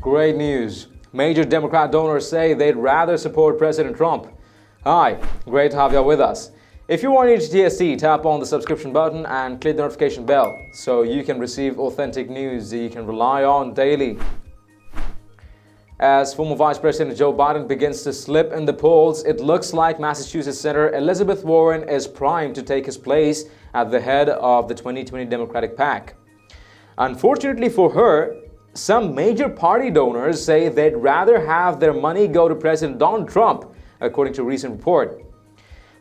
Great news. Major Democrat donors say they'd rather support President Trump. Hi, great to have you with us. If you are new to TST, tap on the subscription button and click the notification bell so you can receive authentic news that you can rely on daily. As former Vice President Joe Biden begins to slip in the polls, it looks like Massachusetts Senator Elizabeth Warren is primed to take his place at the head of the 2020 Democratic pack. Unfortunately for her, some major party donors say they'd rather have their money go to President Donald Trump, according to a recent report.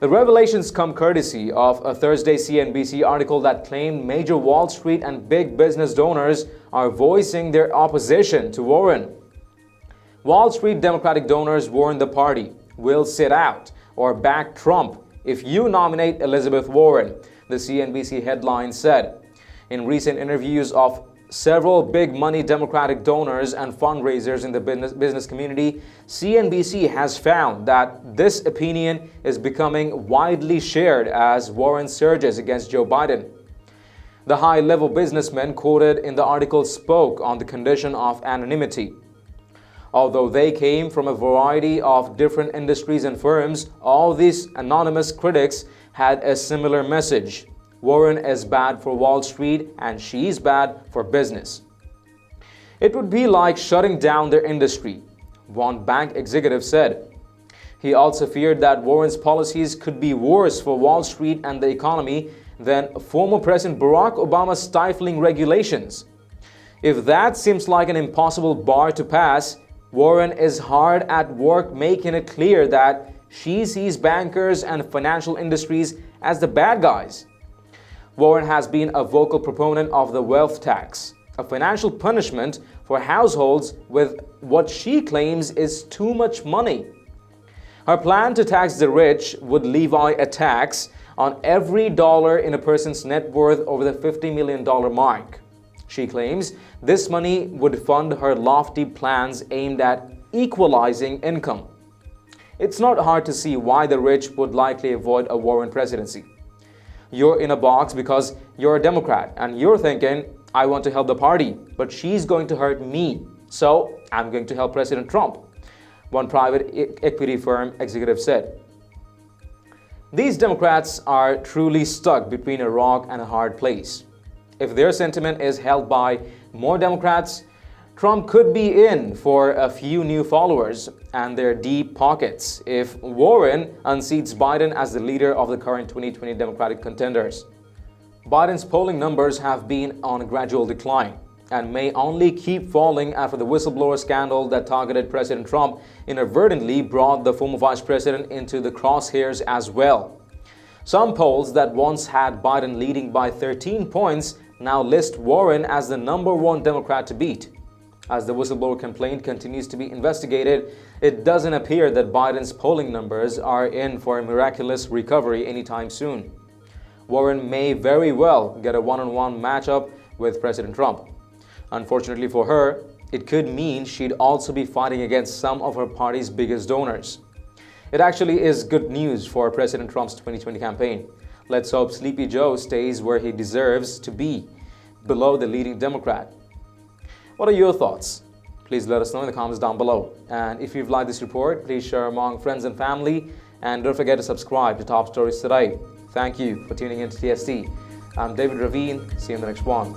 The revelations come courtesy of a Thursday CNBC article that claimed major Wall Street and big business donors are voicing their opposition to Warren. Wall Street Democratic donors warned the party will sit out or back Trump if you nominate Elizabeth Warren, the CNBC headline said. In recent interviews of several big money Democratic donors and fundraisers in the business community, CNBC has found that this opinion is becoming widely shared as Warren surges against Joe Biden. The high-level businessmen quoted in the article spoke on the condition of anonymity. Although they came from a variety of different industries and firms, all these anonymous critics had a similar message. Warren is bad for Wall Street and she's bad for business. It would be like shutting down their industry, one bank executive said. He also feared that Warren's policies could be worse for Wall Street and the economy than former President Barack Obama's stifling regulations. If that seems like an impossible bar to pass, Warren is hard at work making it clear that she sees bankers and financial industries as the bad guys. Warren has been a vocal proponent of the wealth tax, a financial punishment for households with what she claims is too much money. Her plan to tax the rich would levy a tax on every dollar in a person's net worth over the $50 million mark. She claims this money would fund her lofty plans aimed at equalizing income. It's not hard to see why the rich would likely avoid a Warren presidency. You're in a box because you're a Democrat and you're thinking, I want to help the party, but she's going to hurt me, so I'm going to help President Trump, one private equity firm executive said. These Democrats are truly stuck between a rock and a hard place. If their sentiment is held by more Democrats, Trump could be in for a few new followers and their deep pockets if Warren unseats Biden as the leader of the current 2020 Democratic contenders. Biden's polling numbers have been on a gradual decline and may only keep falling after the whistleblower scandal that targeted President Trump inadvertently brought the former vice president into the crosshairs as well. Some polls that once had Biden leading by 13 points now list Warren as the #1 Democrat to beat. As the whistleblower complaint continues to be investigated, it doesn't appear that Biden's polling numbers are in for a miraculous recovery anytime soon. Warren may very well get a one-on-one matchup with President Trump. Unfortunately for her, it could mean she'd also be fighting against some of her party's biggest donors. It actually is good news for President Trump's 2020 campaign. Let's hope Sleepy Joe stays where he deserves to be, below the leading Democrat. What are your thoughts? Please let us know in the comments down below. And if you've liked this report, please share among friends and family. And don't forget to subscribe to Top Stories Today. Thank you for tuning in to TST. I'm David Ravine. See you in the next one.